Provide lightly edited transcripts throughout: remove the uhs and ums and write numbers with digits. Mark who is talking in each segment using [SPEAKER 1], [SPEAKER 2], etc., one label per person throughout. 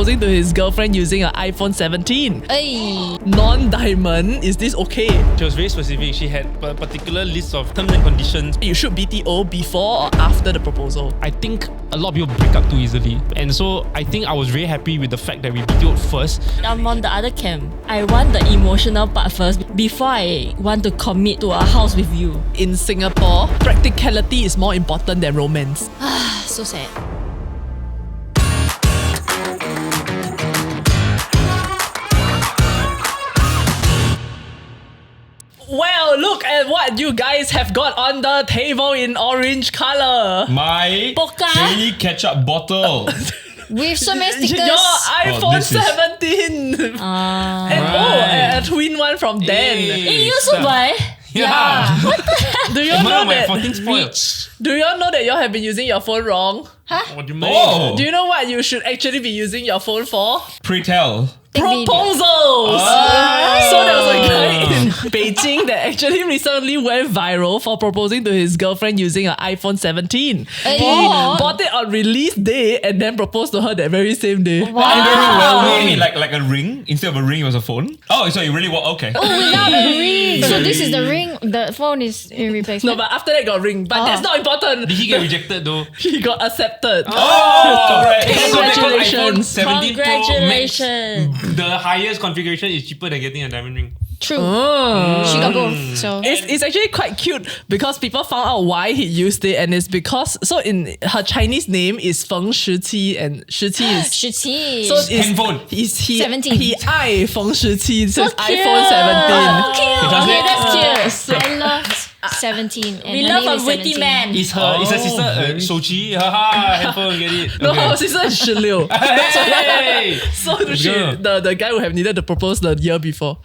[SPEAKER 1] proposing to his girlfriend using an iPhone 17.
[SPEAKER 2] Hey.
[SPEAKER 1] Non-diamond, is this okay?
[SPEAKER 3] She was very specific. She had a particular list of terms and conditions.
[SPEAKER 1] You should BTO before or after the proposal?
[SPEAKER 3] I think a lot of people break up too easily. And so I think I was very happy with the fact that we BTO'd first.
[SPEAKER 2] I'm on the other camp. I want the emotional part first before I want to commit to a house with you.
[SPEAKER 1] In Singapore, practicality is more important than romance.
[SPEAKER 2] So sad.
[SPEAKER 1] Well, look at what you guys have got on the table in orange color.
[SPEAKER 4] My
[SPEAKER 2] Poka.
[SPEAKER 4] daily ketchup bottle.
[SPEAKER 2] With so many stickers.
[SPEAKER 1] Your iPhone
[SPEAKER 4] this is-
[SPEAKER 1] 17. And
[SPEAKER 3] Right.
[SPEAKER 1] a twin one from Dan.
[SPEAKER 2] Hey, you also buy?
[SPEAKER 3] Yeah.
[SPEAKER 1] Do you all know
[SPEAKER 3] my
[SPEAKER 1] that?
[SPEAKER 3] 14 spoiled.
[SPEAKER 1] Do you all know that you all have been using your phone wrong?
[SPEAKER 3] What do you mean?
[SPEAKER 4] Oh,
[SPEAKER 1] Do you know what you should actually be using your phone for?
[SPEAKER 4] pre-tell.
[SPEAKER 1] Proposals! So there was a guy in Beijing that actually recently went viral for proposing to his girlfriend using an iPhone 17.
[SPEAKER 2] Hey.
[SPEAKER 1] He bought it on release day and then proposed to her that very same day.
[SPEAKER 2] Wow.
[SPEAKER 4] What do you mean? Like a ring? Instead of a ring, it was a phone? Oh, so you really want... Okay.
[SPEAKER 5] Without a ring. So this is the ring. The phone is in
[SPEAKER 1] No,
[SPEAKER 5] replacement.
[SPEAKER 1] but after that got ring. But that's not important.
[SPEAKER 3] Did he get rejected though?
[SPEAKER 1] He got accepted.
[SPEAKER 4] Oh, right.
[SPEAKER 1] Congratulations.
[SPEAKER 3] 17 Pro Max,
[SPEAKER 2] Congratulations.
[SPEAKER 3] the highest configuration is cheaper than getting a diamond ring.
[SPEAKER 5] True. She got both. So
[SPEAKER 1] It's actually quite cute because people found out why he used it, and it's because so in her Chinese name is Feng Shiqi and Shiqi is
[SPEAKER 2] 17.
[SPEAKER 1] so it's
[SPEAKER 3] Handphone.
[SPEAKER 1] he
[SPEAKER 5] 17.
[SPEAKER 1] he 爱冯17 so it's
[SPEAKER 2] cute.
[SPEAKER 1] iPhone 17.
[SPEAKER 2] Cute.
[SPEAKER 5] okay, that's
[SPEAKER 1] So-
[SPEAKER 5] cute. I love 17. And
[SPEAKER 2] We
[SPEAKER 5] her
[SPEAKER 2] love
[SPEAKER 5] name
[SPEAKER 2] a
[SPEAKER 5] is
[SPEAKER 2] witty
[SPEAKER 5] 17.
[SPEAKER 2] man.
[SPEAKER 3] Is her sister Shouqi? Haha, handphone, get it.
[SPEAKER 1] No,
[SPEAKER 3] Okay.
[SPEAKER 1] her sister is Shiliu.
[SPEAKER 3] Hey!
[SPEAKER 1] So she,
[SPEAKER 3] Yeah.
[SPEAKER 1] the guy would have needed to propose the year before.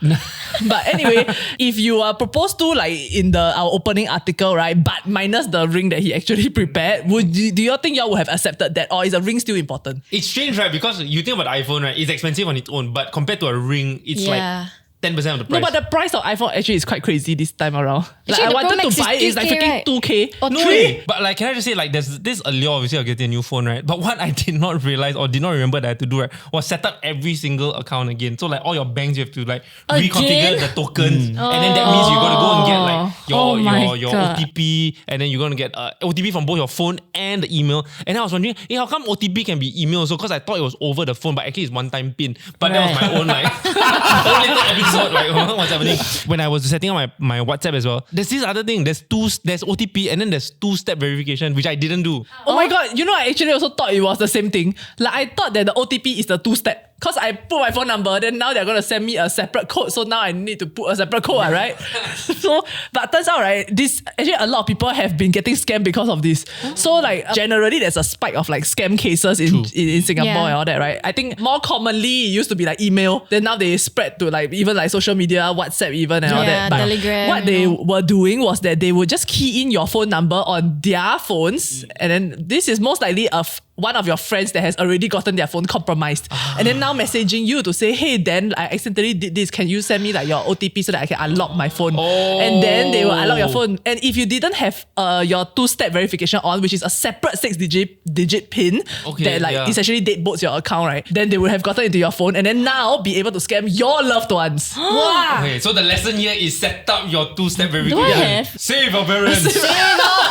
[SPEAKER 1] But anyway, if you are proposed to like in our opening article, right, but minus the ring that he actually prepared, do you think y'all would have accepted that, or is a ring still important?
[SPEAKER 3] It's strange, right? Because you think about the iPhone, right? It's expensive on its own, but compared to a ring, it's
[SPEAKER 5] Yeah.
[SPEAKER 3] like 10% of the
[SPEAKER 1] No,
[SPEAKER 3] price.
[SPEAKER 1] but the price of iPhone actually is quite crazy this time around. Like
[SPEAKER 5] Actually,
[SPEAKER 1] I
[SPEAKER 5] the
[SPEAKER 1] wanted
[SPEAKER 5] Pro
[SPEAKER 1] to
[SPEAKER 5] Max is
[SPEAKER 1] buy it, it's like
[SPEAKER 5] 3K,
[SPEAKER 1] freaking
[SPEAKER 5] right?
[SPEAKER 1] 2K.
[SPEAKER 5] Or
[SPEAKER 3] No
[SPEAKER 5] 3.
[SPEAKER 3] way. But like, can I just say, like, there's this allure, obviously, of getting a new phone, right? But what I did not realize or did not remember that I had to do, right, was set up every single account again. So like all your banks, you have to like reconfigure the tokens, and then that means you're gonna go and get like your
[SPEAKER 2] God.
[SPEAKER 3] OTP, and then you're gonna get OTP from both your phone and the email. And then I was wondering, hey, how come OTP can be email? So because I thought it was over the phone, but actually it's one-time PIN. But that was my own like own little episode, like what's happening. When I was setting up my WhatsApp as well, there's this other thing. There's OTP and then there's two-step verification, which I didn't do.
[SPEAKER 1] Oh my god, you know, I actually also thought it was the same thing. Like I thought that the OTP is the 2-step. Because I put my phone number, then now they're going to send me a separate code. So now I need to put a separate code, right? So, but turns out, right, this actually a lot of people have been getting scammed because of this. So like generally there's a spike of like scam cases in Singapore
[SPEAKER 5] Yeah.
[SPEAKER 1] and all that, right? I think more commonly it used to be like email. Then now they spread to like even like social media, WhatsApp even and all
[SPEAKER 5] Yeah,
[SPEAKER 1] that. But
[SPEAKER 5] Telegram,
[SPEAKER 1] what
[SPEAKER 5] you
[SPEAKER 1] they
[SPEAKER 5] know.
[SPEAKER 1] were doing was that they would just key in your phone number on their phones. And then this is most likely one of your friends that has already gotten their phone compromised. And then now messaging you to say, hey, Dan, I accidentally did this. Can you send me like your OTP so that I can unlock my phone? And then they will unlock your phone. And if you didn't have your 2-step verification on, which is a separate 6-digit PIN that like essentially date boats your account, right? Then they would have gotten into your phone and then now be able to scam your loved ones.
[SPEAKER 2] Wow.
[SPEAKER 3] Okay, so the lesson here is set up your 2-step
[SPEAKER 2] Do I
[SPEAKER 3] verification.
[SPEAKER 2] have?
[SPEAKER 3] Save your parents.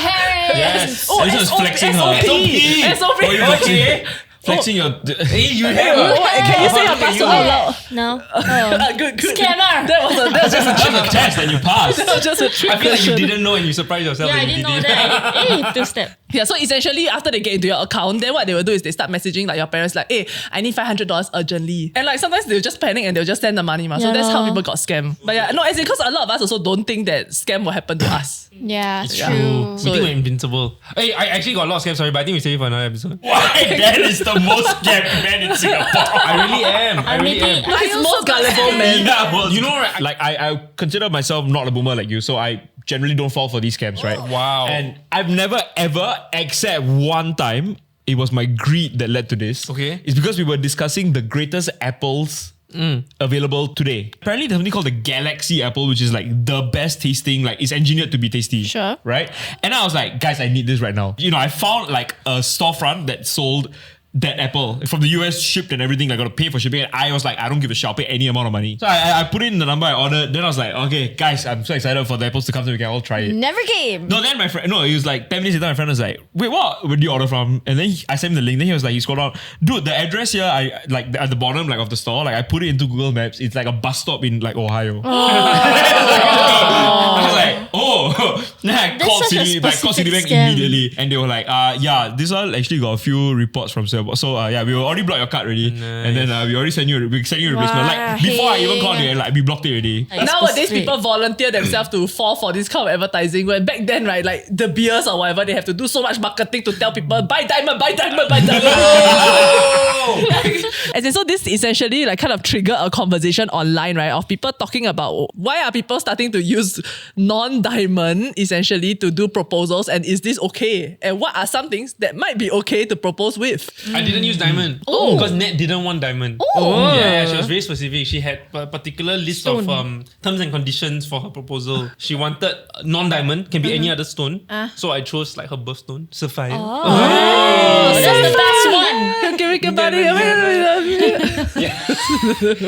[SPEAKER 5] Parents.
[SPEAKER 1] Oh,
[SPEAKER 4] This is
[SPEAKER 1] SOP,
[SPEAKER 4] flexing her.
[SPEAKER 1] SOP. SOP.
[SPEAKER 4] Oh, you flexing?
[SPEAKER 3] Okay.
[SPEAKER 4] Flexing your...
[SPEAKER 3] Hey, you have.
[SPEAKER 1] Can you say your password out loud?
[SPEAKER 5] No.
[SPEAKER 1] Good.
[SPEAKER 2] Scammer.
[SPEAKER 1] That was just a
[SPEAKER 4] That's a test and you passed.
[SPEAKER 1] that was just a trick
[SPEAKER 3] I feel like you
[SPEAKER 1] question.
[SPEAKER 3] didn't know and you surprised yourself.
[SPEAKER 2] Yeah, I
[SPEAKER 3] that you
[SPEAKER 2] didn't
[SPEAKER 3] did
[SPEAKER 2] know
[SPEAKER 3] it.
[SPEAKER 2] that. Hey, 2-step.
[SPEAKER 1] Yeah, so essentially after they get into your account, then what they will do is they start messaging like your parents like, hey, I need $500 urgently. And like sometimes they'll just panic and they'll just send the money. So
[SPEAKER 2] Yeah
[SPEAKER 1] that's how
[SPEAKER 2] lor.
[SPEAKER 1] people got scammed. But yeah, no, as in because a lot of us also don't think that scam will happen to us.
[SPEAKER 5] Yeah,
[SPEAKER 3] It's
[SPEAKER 5] true.
[SPEAKER 3] true. We
[SPEAKER 1] So-
[SPEAKER 3] think we're invincible. Hey, I actually got a lot of scams, sorry, but I think we save it for another episode.
[SPEAKER 4] Why? That is the most scammed man in Singapore.
[SPEAKER 3] I really am. I really am.
[SPEAKER 1] No, he's most gullible, man.
[SPEAKER 4] Yeah, well,
[SPEAKER 3] You know, right?
[SPEAKER 4] like I consider myself not a boomer like you, so I generally don't fall for these scams, right?
[SPEAKER 3] Wow.
[SPEAKER 4] And I've never ever, except one time, it was my greed that led to this.
[SPEAKER 3] Okay.
[SPEAKER 4] It's because we were discussing the greatest apples available today. Apparently there's something called the Galaxy apple, which is like the best tasting, like it's engineered to be tasty.
[SPEAKER 5] Sure.
[SPEAKER 4] Right? And I was like, guys, I need this right now. You know, I found like a storefront that sold that apple from the US shipped and everything. I got to pay for shipping. And I was like, I don't give a shit. I'll pay any amount of money. So I put in the number I ordered. Then I was like, okay, guys, I'm so excited for the apples to come so we can all try it.
[SPEAKER 5] Never came.
[SPEAKER 4] No, then my friend, no, it was like 10 minutes later, my friend was like, wait, what? Where did you order from? And then I sent him the link. Then he was like, he scrolled down. Dude, the address here, I like at the bottom like of the store, like I put it into Google Maps. It's like a bus stop in like Ohio. I was like, oh. Then I called
[SPEAKER 2] such a
[SPEAKER 4] Citibank
[SPEAKER 2] specific scam.
[SPEAKER 4] immediately. And they were like, yeah, this one actually got a few reports from Singapore. So yeah, we already blocked your card already. And then we already sent you a replacement. Like before I even called you, like we blocked it already.
[SPEAKER 1] Nowadays, people volunteer themselves to fall for this kind of advertising. When back then, right, like the beers or whatever, they have to do so much marketing to tell people, buy diamond, buy diamond, buy diamond. As in, so this essentially like kind of trigger a conversation online, right, of people talking about why are people starting to use non-diamond essentially to do proposals, and is this okay? And what are some things that might be okay to propose with?
[SPEAKER 3] I didn't use diamond because Nat didn't want diamond. Yeah, she was very specific. She had a particular list of terms and conditions for her proposal. She wanted non-diamond, can be any other stone. So I chose like her birthstone, sapphire.
[SPEAKER 2] That's the best one.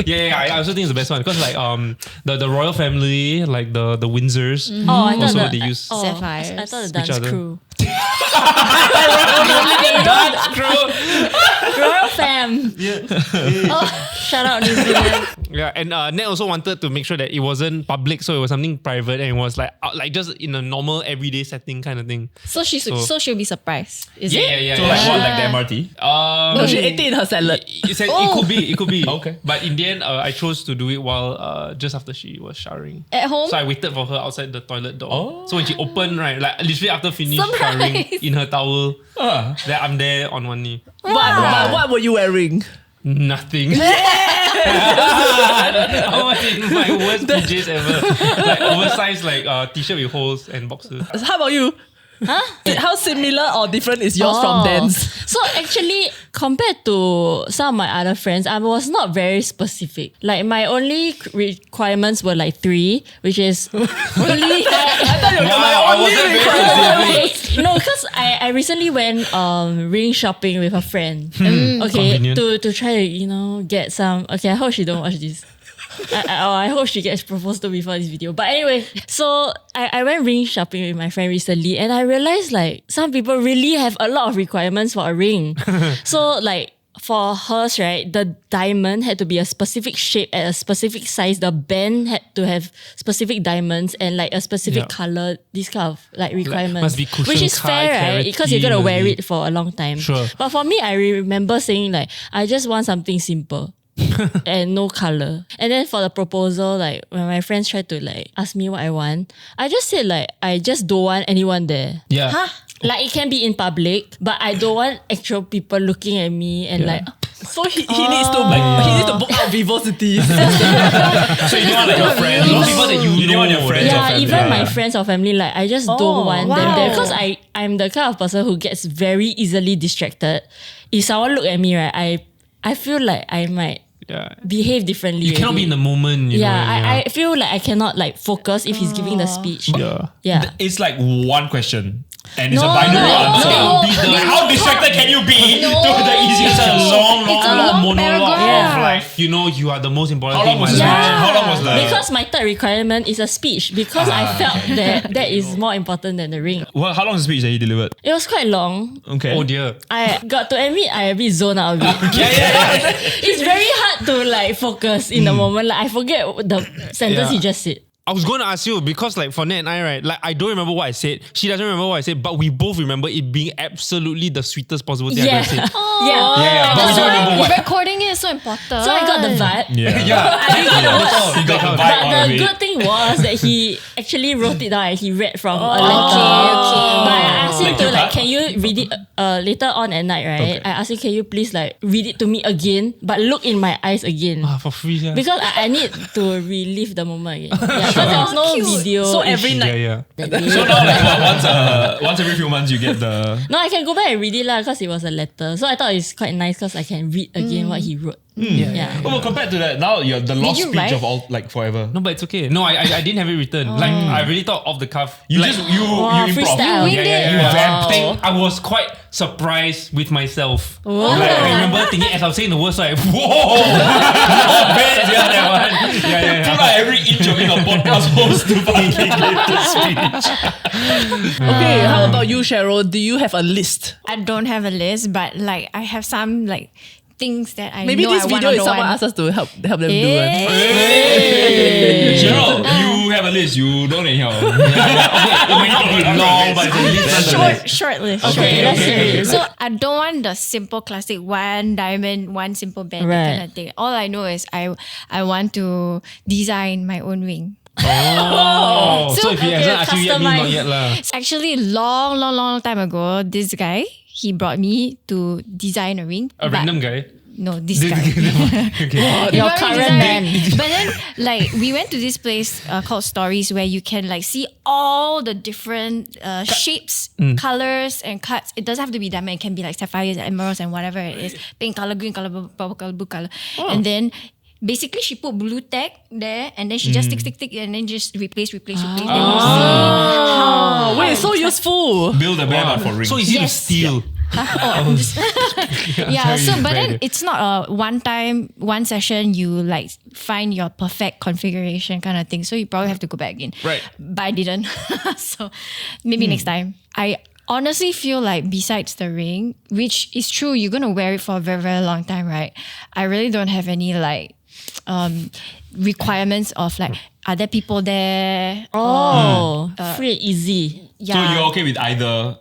[SPEAKER 3] Yeah, I also think it's the best one because like the royal family, like the Windsors,
[SPEAKER 2] Oh, I thought
[SPEAKER 3] also
[SPEAKER 2] the,
[SPEAKER 3] they use.
[SPEAKER 5] Sapphires.
[SPEAKER 2] I thought the
[SPEAKER 3] Which
[SPEAKER 2] dance
[SPEAKER 3] other?
[SPEAKER 2] crew.
[SPEAKER 3] That's true.
[SPEAKER 2] Royal fam. Shout out New Zealand.
[SPEAKER 3] Yeah, and Nat also wanted to make sure that it wasn't public, so it was something private and it was like just in a normal everyday setting kind of thing.
[SPEAKER 5] So she'll be surprised. Is
[SPEAKER 3] Yeah.
[SPEAKER 5] it?
[SPEAKER 4] So like what, like the MRT?
[SPEAKER 1] No, she ate it in her salad.
[SPEAKER 3] It could be.
[SPEAKER 4] Okay.
[SPEAKER 3] But in the end, I chose to do it while just after she was showering.
[SPEAKER 5] At home?
[SPEAKER 3] So I waited for her outside the toilet door. So when she opened, right, like literally after finished
[SPEAKER 5] Surprise.
[SPEAKER 3] showering in her towel, then I'm there on one knee.
[SPEAKER 1] But what were you wearing?
[SPEAKER 3] Nothing. I was in my worst PJs ever. Like oversized like t-shirt with holes and boxers.
[SPEAKER 1] How about you?
[SPEAKER 2] Huh?
[SPEAKER 1] How similar or different is yours from Dan's?
[SPEAKER 2] So actually, compared to some of my other friends, I was not very specific. Like my only requirements were like 3, which is only.
[SPEAKER 3] I wasn't very specific.
[SPEAKER 2] No, because I recently went ring shopping with a friend. Okay,
[SPEAKER 3] Convenient.
[SPEAKER 2] to try to get some. Okay, I hope she don't watch this. I hope she gets proposed to before this video. But anyway, so I went ring shopping with my friend recently, and I realized like some people really have a lot of requirements for a ring. So like for hers, right, the diamond had to be a specific shape at a specific size. The band had to have specific diamonds and like a specific color. This kind of like requirements,
[SPEAKER 3] must be cushion
[SPEAKER 2] which is
[SPEAKER 3] cut,
[SPEAKER 2] fair, right? Because you're gonna
[SPEAKER 3] carroty,
[SPEAKER 2] wear
[SPEAKER 3] must be-
[SPEAKER 2] it for a long time.
[SPEAKER 3] Sure.
[SPEAKER 2] But for me, I remember saying like I just want something simple. And no color. And then for the proposal, like when my friends tried to like ask me what I want, I just said like I just don't want anyone there.
[SPEAKER 3] Yeah.
[SPEAKER 2] Like it can be in public, but I don't want actual people looking at me and like.
[SPEAKER 1] So he needs to book out Vivocity.
[SPEAKER 4] So you don't want like your friends,
[SPEAKER 3] Those people that you
[SPEAKER 4] don't want your
[SPEAKER 3] know,
[SPEAKER 4] friends or
[SPEAKER 2] Yeah,
[SPEAKER 4] family.
[SPEAKER 2] even my friends or family, like I just don't want them there
[SPEAKER 5] wow.
[SPEAKER 2] because I'm the kind of person who gets very easily distracted. If someone look at me, right, I feel like I might behave differently.
[SPEAKER 3] You cannot be in the moment. You know,
[SPEAKER 2] I feel like I cannot like focus if he's giving the speech. Yeah.
[SPEAKER 4] It's like one question. And it's a
[SPEAKER 2] No,
[SPEAKER 4] binary answer.
[SPEAKER 2] no.
[SPEAKER 4] Like, how distracted can you be to the easiest?
[SPEAKER 3] It's a long monologue
[SPEAKER 5] paragraph.
[SPEAKER 3] of like, you are the most important
[SPEAKER 4] How
[SPEAKER 3] thing
[SPEAKER 4] long was
[SPEAKER 3] in
[SPEAKER 4] the
[SPEAKER 3] my
[SPEAKER 4] speech?
[SPEAKER 3] life.
[SPEAKER 4] How long was the...
[SPEAKER 2] Because my third requirement is a speech because I felt that is more important than the ring.
[SPEAKER 4] Well, how long was the speech that he delivered?
[SPEAKER 2] It was quite long.
[SPEAKER 4] Okay.
[SPEAKER 3] Oh dear.
[SPEAKER 2] I got to admit I a bit zoned out of it. It's very hard to like focus in the moment. Like I forget the sentence he just said.
[SPEAKER 3] I was going to ask you because like for Nat and I, right, like I don't remember what I said. She doesn't remember what I said, but we both remember it being absolutely the sweetest possible thing I
[SPEAKER 2] Yeah.
[SPEAKER 3] ever said.
[SPEAKER 2] Yeah.
[SPEAKER 4] But we don't remember what.
[SPEAKER 5] Recording it is so important.
[SPEAKER 2] So I got the vibe.
[SPEAKER 4] Yeah.
[SPEAKER 2] Yeah.
[SPEAKER 4] He got the vibe
[SPEAKER 2] But
[SPEAKER 4] out of
[SPEAKER 2] the
[SPEAKER 4] it.
[SPEAKER 2] good thing was that he actually wrote it down and he read from a letter.
[SPEAKER 5] okay.
[SPEAKER 2] But I asked him
[SPEAKER 4] Like
[SPEAKER 2] to
[SPEAKER 4] your
[SPEAKER 2] like,
[SPEAKER 4] card?
[SPEAKER 2] can you read it later on at night, right?
[SPEAKER 4] Okay.
[SPEAKER 2] I asked him, can you please like read it to me again, but look in my eyes again.
[SPEAKER 3] For free, yeah.
[SPEAKER 2] Because I need to relive the moment again. Yeah, because there was no video.
[SPEAKER 1] So every night.
[SPEAKER 3] Yeah.
[SPEAKER 2] that day.
[SPEAKER 4] So now like once every few months you get the...
[SPEAKER 2] No, I can go back and read it lah because it was a letter. So I thought it's quite nice because I can read again what he wrote. Yeah.
[SPEAKER 4] Oh, well, compared to that, now you're the lost
[SPEAKER 5] you
[SPEAKER 4] speech
[SPEAKER 5] write?
[SPEAKER 4] of all, like, forever.
[SPEAKER 3] No, but it's okay. No, I didn't have it written. Like I really thought off the cuff.
[SPEAKER 4] You
[SPEAKER 3] like,
[SPEAKER 4] just, you improv.
[SPEAKER 2] freestyle.
[SPEAKER 5] You winged it.
[SPEAKER 4] You vamped.
[SPEAKER 3] I was quite surprised with myself. Like, I remember thinking as I was saying the words, like, whoa, not bad, yeah, that one. Yeah.
[SPEAKER 4] Put out every inch of being a podcast host to fucking get the speech.
[SPEAKER 1] Okay, how about you, Cheryl? Do you have a list?
[SPEAKER 5] I don't have a list, but like I have some like things that I
[SPEAKER 1] Maybe
[SPEAKER 5] know
[SPEAKER 1] this
[SPEAKER 5] I
[SPEAKER 1] video
[SPEAKER 5] want
[SPEAKER 1] is
[SPEAKER 5] on the
[SPEAKER 1] someone
[SPEAKER 5] one.
[SPEAKER 1] asked us to help them do it.
[SPEAKER 4] Hey. Cheryl, you have a list. You don't anyhow.
[SPEAKER 3] It might not be long, but it's at least
[SPEAKER 5] Short list.
[SPEAKER 2] Okay, let's hear it.
[SPEAKER 5] So I don't want the simple classic one diamond, one simple band that
[SPEAKER 2] Right.
[SPEAKER 5] kind of thing. All I know is I want to design my own wing.
[SPEAKER 3] Oh, so if he hasn't asked you yet, means not
[SPEAKER 2] customize.
[SPEAKER 3] yet lah.
[SPEAKER 5] It's actually long time ago. This guy, he brought me to design a ring.
[SPEAKER 3] A
[SPEAKER 5] but-
[SPEAKER 3] random guy.
[SPEAKER 5] No, this guy.
[SPEAKER 3] Okay.
[SPEAKER 5] He
[SPEAKER 2] Your
[SPEAKER 5] brought me
[SPEAKER 2] current
[SPEAKER 5] design.
[SPEAKER 2] man.
[SPEAKER 5] But then, like, we went to this place called Stories where you can like see all the different shapes, colors, and cuts. It doesn't have to be diamond. It can be like sapphires, and emeralds, and whatever it is. Pink color, green color, purple color, blue color, and then. Basically, she put blue tag there, and then she just stick, and then just replace. Then you see how.
[SPEAKER 1] Wait, so useful.
[SPEAKER 4] Build a band out for rings.
[SPEAKER 3] So easy to
[SPEAKER 5] Yes.
[SPEAKER 3] steal.
[SPEAKER 5] Yeah, so but
[SPEAKER 3] Right.
[SPEAKER 5] then it's not a one session you like find your perfect configuration kind of thing. So you probably have to go back again.
[SPEAKER 3] Right.
[SPEAKER 5] But I didn't. So maybe next time. I honestly feel like besides the ring, which is true, you're gonna wear it for a very, very long time, right? I really don't have any like requirements of like, are there people there?
[SPEAKER 2] Oh, free and easy.
[SPEAKER 5] Yeah.
[SPEAKER 4] So you're okay with either?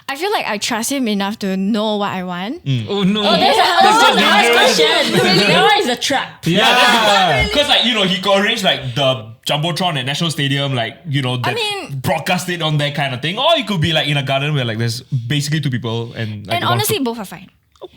[SPEAKER 5] I feel like I trust him enough to know what I want.
[SPEAKER 3] Oh no.
[SPEAKER 2] That's the last question. That one is a trap.
[SPEAKER 4] Yeah. Because like, you know, he could arrange like the Jumbotron at National Stadium, like, you know, that
[SPEAKER 5] mean-
[SPEAKER 4] broadcast it on that kind of thing. Or it could be like in a garden where like there's basically two people and like
[SPEAKER 5] And
[SPEAKER 4] one
[SPEAKER 5] honestly,
[SPEAKER 4] food.
[SPEAKER 5] both are fine.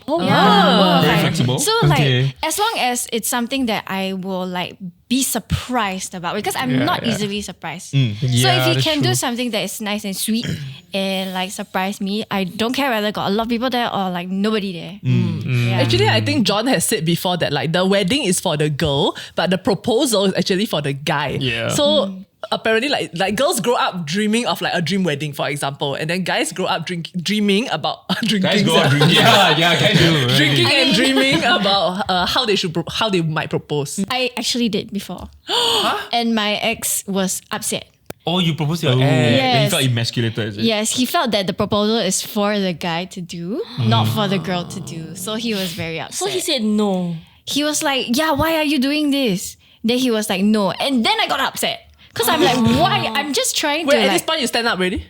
[SPEAKER 2] Oh,
[SPEAKER 5] Yeah, both are
[SPEAKER 4] Very
[SPEAKER 5] fine.
[SPEAKER 4] flexible.
[SPEAKER 5] So
[SPEAKER 3] Okay.
[SPEAKER 5] like, as long as it's something that I will like be surprised about, because I'm not easily surprised. So
[SPEAKER 3] Yeah,
[SPEAKER 5] if you
[SPEAKER 3] that's
[SPEAKER 5] can do
[SPEAKER 3] true.
[SPEAKER 5] something that is nice and sweet and like surprise me, I don't care whether got a lot of people there or like nobody there. Yeah.
[SPEAKER 1] Actually, I think John has said before that like the wedding is for the girl, but the proposal is actually for the guy.
[SPEAKER 3] Yeah.
[SPEAKER 1] So apparently, like girls grow up dreaming of like a dream wedding, for example, and then guys grow up dreaming about drinking.
[SPEAKER 4] Guys go out drinking.
[SPEAKER 3] Yeah, guys do. Right?
[SPEAKER 1] Drinking and dreaming about how they might propose.
[SPEAKER 5] I actually did before. And my ex was upset.
[SPEAKER 3] Oh, you propose to your
[SPEAKER 4] When
[SPEAKER 3] ex.
[SPEAKER 4] he
[SPEAKER 5] Yes.
[SPEAKER 4] felt emasculated, is it?
[SPEAKER 5] Yes, he felt that the proposal is for the guy to do, not for the girl to do. So he was very upset.
[SPEAKER 2] So he said no.
[SPEAKER 5] He was like, yeah, why are you doing this? Then he was like, no. And then I got upset. Because I'm like, why? I'm just trying
[SPEAKER 1] Wait,
[SPEAKER 5] to
[SPEAKER 1] at
[SPEAKER 5] like...
[SPEAKER 1] this point you stand up already?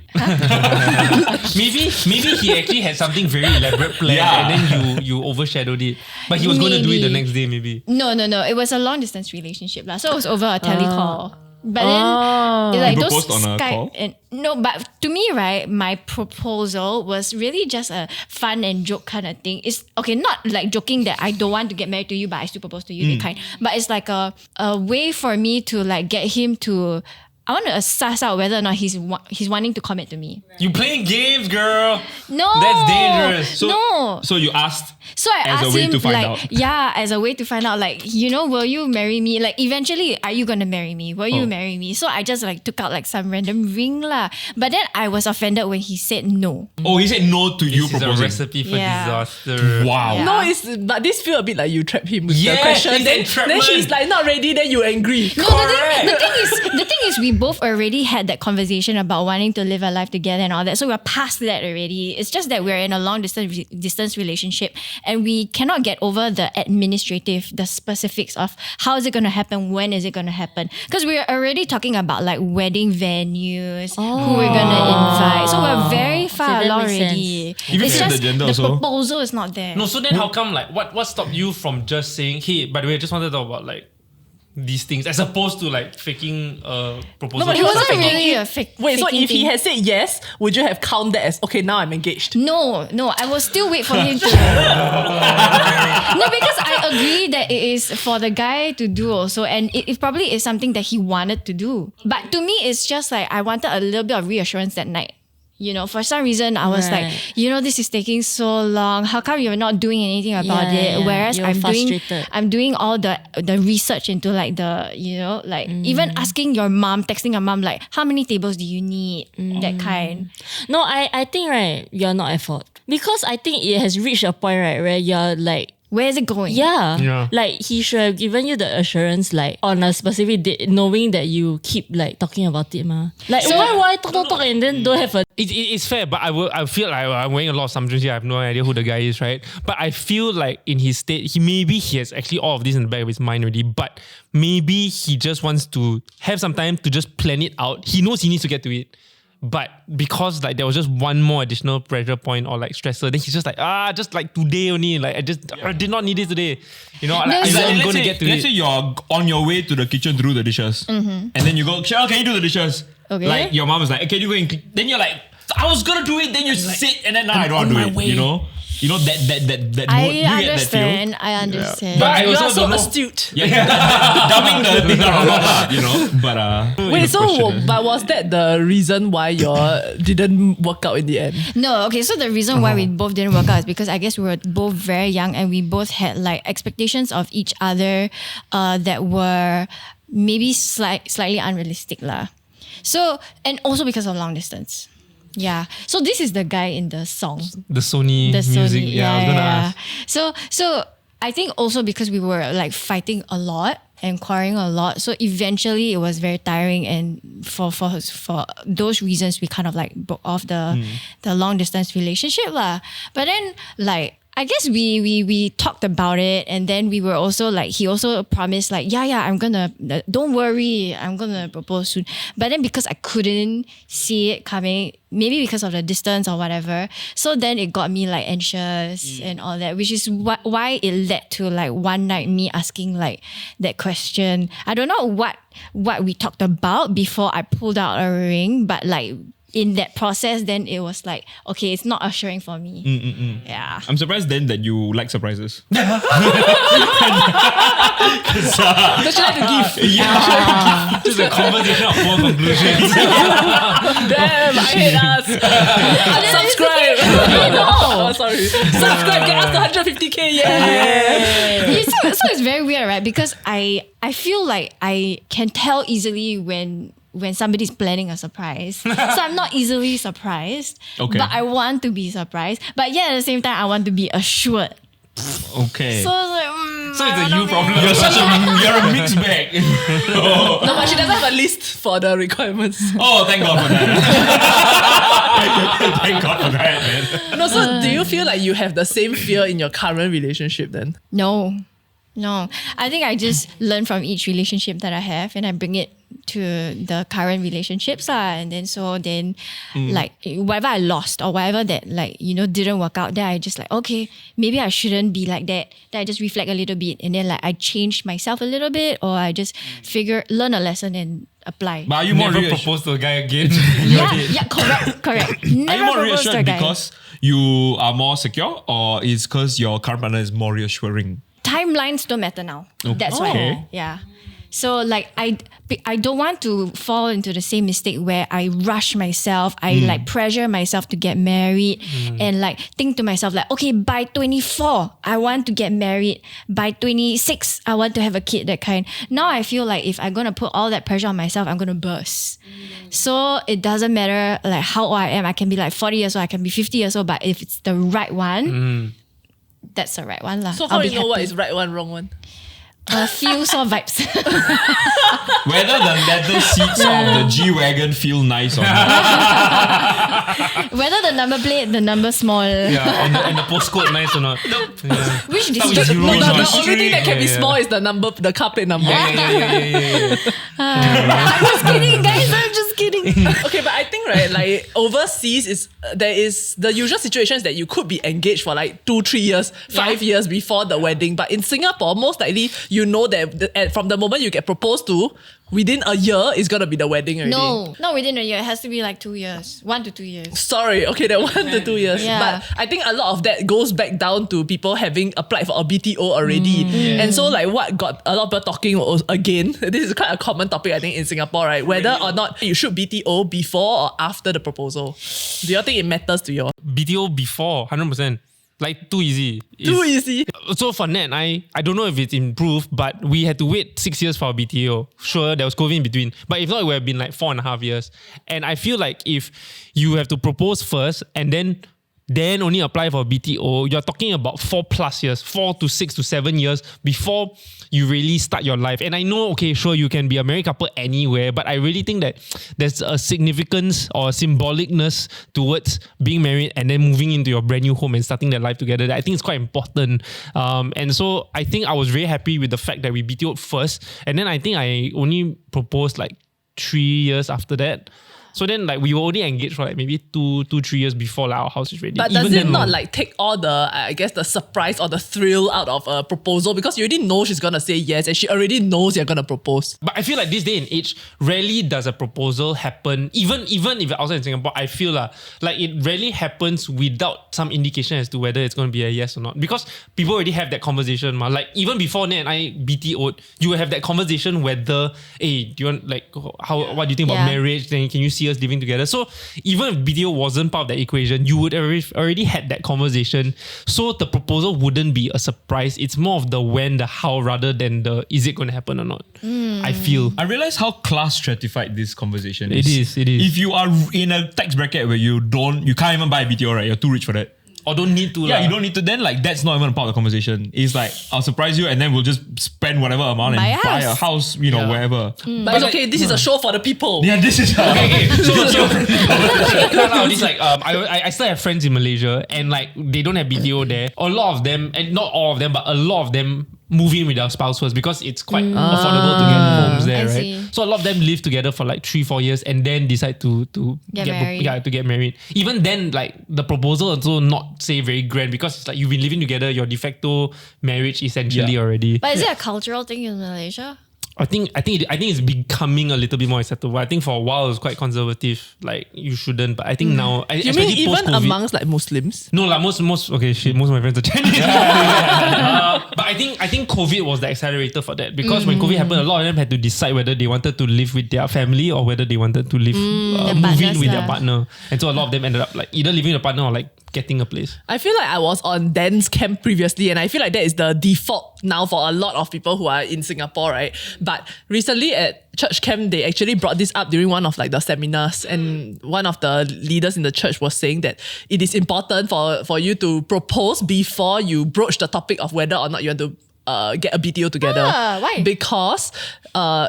[SPEAKER 3] Maybe he actually had something very elaborate planned,
[SPEAKER 4] Yeah.
[SPEAKER 3] and then you overshadowed it. But he was going to do it the
[SPEAKER 5] Maybe.
[SPEAKER 3] next day, maybe.
[SPEAKER 5] No. It was a long distance relationship. So it was over a telecall. But then, like
[SPEAKER 4] You
[SPEAKER 5] those
[SPEAKER 4] proposed on a call?
[SPEAKER 5] and no, but to me, right, my proposal was really just a fun and joke kind of thing. It's okay, not like joking that I don't want to get married to you, but I still propose to you, that kind. But it's like a way for me to like get him to. I want to suss out whether or not he's wanting to commit to me.
[SPEAKER 3] You playing games, girl.
[SPEAKER 5] No,
[SPEAKER 3] That's dangerous.
[SPEAKER 5] No.
[SPEAKER 4] So you asked
[SPEAKER 5] So I
[SPEAKER 4] as a
[SPEAKER 5] asked
[SPEAKER 4] way
[SPEAKER 5] him,
[SPEAKER 4] to find
[SPEAKER 5] like,
[SPEAKER 4] out.
[SPEAKER 5] yeah, as a way to find out, like, you know, will you marry me? Like, eventually, are you gonna marry me? Will you marry me? So I just like took out like some random ring lah. But then I was offended when he said no.
[SPEAKER 4] Oh, he said no to you
[SPEAKER 3] This is a
[SPEAKER 4] proposing.
[SPEAKER 3] recipe for
[SPEAKER 5] Yeah.
[SPEAKER 3] disaster.
[SPEAKER 4] Wow.
[SPEAKER 5] Yeah.
[SPEAKER 1] No, but this feel a bit like you trap him with
[SPEAKER 3] Yeah,
[SPEAKER 1] the question.
[SPEAKER 3] it's
[SPEAKER 1] Then
[SPEAKER 3] entrapment.
[SPEAKER 1] she's like not ready, then you angry.
[SPEAKER 5] No, the thing is, we both already had that conversation about wanting to live a life together and all that. So we're past that already. It's just that we're in a long distance relationship, and we cannot get over the specifics of how is it going to happen, when is it going to happen. Because we're already talking about like wedding venues, who we're going to invite. So we're very far
[SPEAKER 2] that
[SPEAKER 5] along
[SPEAKER 2] makes
[SPEAKER 5] already.
[SPEAKER 4] Even
[SPEAKER 5] It's
[SPEAKER 4] with the
[SPEAKER 5] just
[SPEAKER 4] gender
[SPEAKER 5] the
[SPEAKER 4] also.
[SPEAKER 5] proposal is not there.
[SPEAKER 3] No, so then how come like what stopped you from just saying, hey, by the way, I just wanted to talk about like these things as opposed to like faking a proposal?
[SPEAKER 1] No, but
[SPEAKER 5] It
[SPEAKER 1] he
[SPEAKER 5] wasn't
[SPEAKER 1] faking
[SPEAKER 5] really
[SPEAKER 1] it.
[SPEAKER 5] a fake.
[SPEAKER 1] Wait, so
[SPEAKER 5] faking
[SPEAKER 1] if he
[SPEAKER 5] thing.
[SPEAKER 1] had said yes, would you have counted that as okay? Now I'm engaged.
[SPEAKER 5] No, I will still wait for him to. No, because I agree that it is for the guy to do also, and it probably is something that he wanted to do. But to me, it's just like I wanted a little bit of reassurance that night. For some reason, I was like, this is taking so long. How come you're not doing anything about it? Whereas I'm doing all the research into like even asking your mom, texting your mom, like, how many tables do you need? That kind.
[SPEAKER 2] No, I think, right, you're not at fault. Because I think it has reached a point, right, where you're like,
[SPEAKER 5] where is it going?
[SPEAKER 2] Yeah. Like, he should have given you the assurance, like, on a specific date, knowing that you keep, like, talking about it, ma. Like, why talk, and then don't have a...
[SPEAKER 3] It's fair, but I feel like I'm weighing a lot of assumptions here. I have no idea who the guy is, right? But I feel like in his state, he has actually all of this in the back of his mind already, but maybe he just wants to have some time to just plan it out. He knows he needs to get to it. But because like there was just one more additional pressure point or like stressor, then he's just like, just like today only. Like I did not need it today. I'm going to get to it.
[SPEAKER 4] Let's say you're on your way to the kitchen to do the dishes. And then you go, Cheryl, can you do the dishes?
[SPEAKER 5] Okay.
[SPEAKER 4] Like your mom is like, can you go and then you're like, I was gonna do it, then you sit and then now I don't want to do it. You know that mood, you get that feel.
[SPEAKER 5] I understand.
[SPEAKER 4] But I
[SPEAKER 1] You
[SPEAKER 4] also
[SPEAKER 1] are so
[SPEAKER 4] don't know.
[SPEAKER 1] astute.
[SPEAKER 4] Dumbing the thing down a lot, But
[SPEAKER 1] Wait, but was that the reason why you didn't work out in the end?
[SPEAKER 5] No, okay. So the reason why we both didn't work out is because I guess we were both very young and we both had like expectations of each other that were maybe slightly unrealistic lah. So, and also because of long distance. Yeah. So this is the guy in the song.
[SPEAKER 3] The Sony music. I was gonna ask.
[SPEAKER 5] So I think also because we were like fighting a lot and quarreling a lot. So eventually it was very tiring, and for those reasons we kind of like broke off the long distance relationship lah. But then like I guess we talked about it, and then we were also like, he also promised like, don't worry, I'm gonna propose soon. But then because I couldn't see it coming, maybe because of the distance or whatever, so then it got me like anxious and all that, which is why it led to like one night me asking like that question. I don't know what we talked about before I pulled out a ring, but like in that process, then it was like, okay, it's not assuring for me. Yeah.
[SPEAKER 4] I'm surprised then that you like surprises.
[SPEAKER 1] Does she like to give?
[SPEAKER 3] Just a conversation of poor conclusions.
[SPEAKER 1] Damn, I hate us. Subscribe. Oh, sorry. Subscribe, get us to 150k. Yeah.
[SPEAKER 5] So it's very weird, right? Because I feel like I can tell easily when somebody's planning a surprise. So I'm not easily surprised.
[SPEAKER 4] Okay.
[SPEAKER 5] But I want to be surprised. But yeah, at the same time, I want to be assured.
[SPEAKER 4] Okay.
[SPEAKER 5] So it's like,
[SPEAKER 3] So it's a you problem.
[SPEAKER 4] You're a mixed bag.
[SPEAKER 1] No, but she doesn't have a list for the requirements.
[SPEAKER 4] Oh, thank God for that. Thank God for that, man.
[SPEAKER 1] No, so do you feel like you have the same fear in your current relationship then?
[SPEAKER 5] No. I think I just learn from each relationship that I have, and I bring it to the current relationships and then like whatever I lost or whatever that like didn't work out, then I just like, okay, maybe I shouldn't be like that. Then I just reflect a little bit, and then like I changed myself a little bit, or I just learn a lesson and apply.
[SPEAKER 4] But are you more
[SPEAKER 3] Never
[SPEAKER 4] reassured?
[SPEAKER 3] propose to a guy again.
[SPEAKER 5] Yeah, correct.
[SPEAKER 4] Are you
[SPEAKER 5] Never
[SPEAKER 4] more
[SPEAKER 5] propose to a
[SPEAKER 4] reassured
[SPEAKER 5] guy.
[SPEAKER 4] because you are more secure, or is because your current partner is more reassuring?
[SPEAKER 5] Timelines don't matter now. That's why. Yeah. So like I don't want to fall into the same mistake where I rush myself, I like pressure myself to get married and like think to myself like, okay, by 24 I want to get married, by 26 I want to have a kid, that kind. Now I feel like if I'm gonna put all that pressure on myself, I'm gonna burst. So it doesn't matter like how old I am. I can be like 40 years old, I can be 50 years old, but if it's the right one, that's the right one lah.
[SPEAKER 1] So how do you know what is right one, wrong one?
[SPEAKER 5] Feels or vibes.
[SPEAKER 4] Whether the leather seats of the G-Wagon feel nice or not.
[SPEAKER 5] Whether the number plate, the number small.
[SPEAKER 3] Yeah, and the postcode nice or not.
[SPEAKER 5] Which
[SPEAKER 3] with
[SPEAKER 5] district?
[SPEAKER 3] zero
[SPEAKER 1] No,
[SPEAKER 3] in
[SPEAKER 1] the
[SPEAKER 3] on the
[SPEAKER 1] only thing that can be
[SPEAKER 3] Yeah.
[SPEAKER 1] small is the number, the car plate number.
[SPEAKER 3] Yeah.
[SPEAKER 5] I'm just kidding, guys. I'm just kidding.
[SPEAKER 1] Okay, but I think right, like overseas there is the usual situations that you could be engaged for like 2-3 years, 5 years before the wedding. But in Singapore, most likely you know that from the moment you get proposed to, within a year is gonna be the wedding already.
[SPEAKER 5] No, not within a year. It has to be like 2 years, 1 to 2 years.
[SPEAKER 1] Sorry, okay, that 1 to 2 years.
[SPEAKER 5] Yeah.
[SPEAKER 1] But I think a lot of that goes back down to people having applied for a BTO already. And so like what got a lot of people talking was, again, this is quite a common topic I think in Singapore, right? Whether or not you should BTO before or after the proposal. Do you think it matters to you?
[SPEAKER 3] BTO before, 100%. Like too easy.
[SPEAKER 1] Too easy.
[SPEAKER 3] So for Nat and I don't know if it's improved, but we had to wait 6 years for our BTO. Sure, there was COVID in between. But if not, it would have been like 4.5 years. And I feel like if you have to propose first and then only apply for BTO, you're talking about 4+ years, 4 to 6 to 7 years before you really start your life. And I know, okay, sure, you can be a married couple anywhere, but I really think that there's a significance or a symbolicness towards being married and then moving into your brand new home and starting their life together that I think is quite important. And so I think I was very happy with the fact that we BTO'd first. And then I think I only proposed like 3 years after that. So then like we were only engaged for like maybe 2-3 years before like our house is ready.
[SPEAKER 1] But
[SPEAKER 3] Even
[SPEAKER 1] does it
[SPEAKER 3] then,
[SPEAKER 1] not like take all the, I guess, the surprise or the thrill out of a proposal because you already know she's gonna say yes and she already knows you're gonna propose?
[SPEAKER 3] But I feel like this day and age, rarely does a proposal happen. Even if you're outside in Singapore, I feel like it rarely happens without some indication as to whether it's going to be a yes or not. Because people already have that conversation. Like even before Nat and I BTO'd, you will have that conversation whether, hey, do you want like what do you think about marriage? Then can you see us living together? So even if BTO wasn't part of that equation, you would already had that conversation. So the proposal wouldn't be a surprise. It's more of the when, the how, rather than the is it going to happen or not. I feel.
[SPEAKER 4] I realize how class stratified this conversation is.
[SPEAKER 3] It is.
[SPEAKER 4] If you are in a tax bracket where you can't even buy a BTO, right? You're too rich for that.
[SPEAKER 3] Or don't need to.
[SPEAKER 4] Yeah, you don't need to. Then like that's not even a part of the conversation. It's like I'll surprise you and then we'll just spend whatever amount and buy a house, wherever.
[SPEAKER 1] But it's okay, this is a show for the people.
[SPEAKER 4] Yeah, this is
[SPEAKER 3] okay. I still have friends in Malaysia and like they don't have BTO there. A lot of them, and not all of them, but a lot of them move in with their spouse first because it's quite affordable to get homes there,
[SPEAKER 5] I
[SPEAKER 3] right?
[SPEAKER 5] see.
[SPEAKER 3] So a lot of them live together for like 3-4 years and then decide to
[SPEAKER 5] Get married.
[SPEAKER 3] to get married. Even then, like the proposal also not say very grand because it's like you've been living together, your de facto marriage essentially already.
[SPEAKER 5] But is it a cultural thing in Malaysia?
[SPEAKER 3] I think it's becoming a little bit more acceptable. I think for a while it was quite conservative. Like you shouldn't, but I think now,
[SPEAKER 1] You mean even amongst like Muslims?
[SPEAKER 3] No, like most okay, shit, most of my friends are Chinese. But I think COVID was the accelerator for that because when COVID happened, a lot of them had to decide whether they wanted to live with their family or whether they wanted to live move in with their partner. And so a lot of them ended up like either living with a partner or like getting a place.
[SPEAKER 1] I feel like I was on Dan's camp previously and I feel like that is the default now for a lot of people who are in Singapore, right? But recently at church camp, they actually brought this up during one of like the seminars and one of the leaders in the church was saying that it is important for you to propose before you broach the topic of whether or not you want to get a BTO together.
[SPEAKER 5] Why?
[SPEAKER 1] Because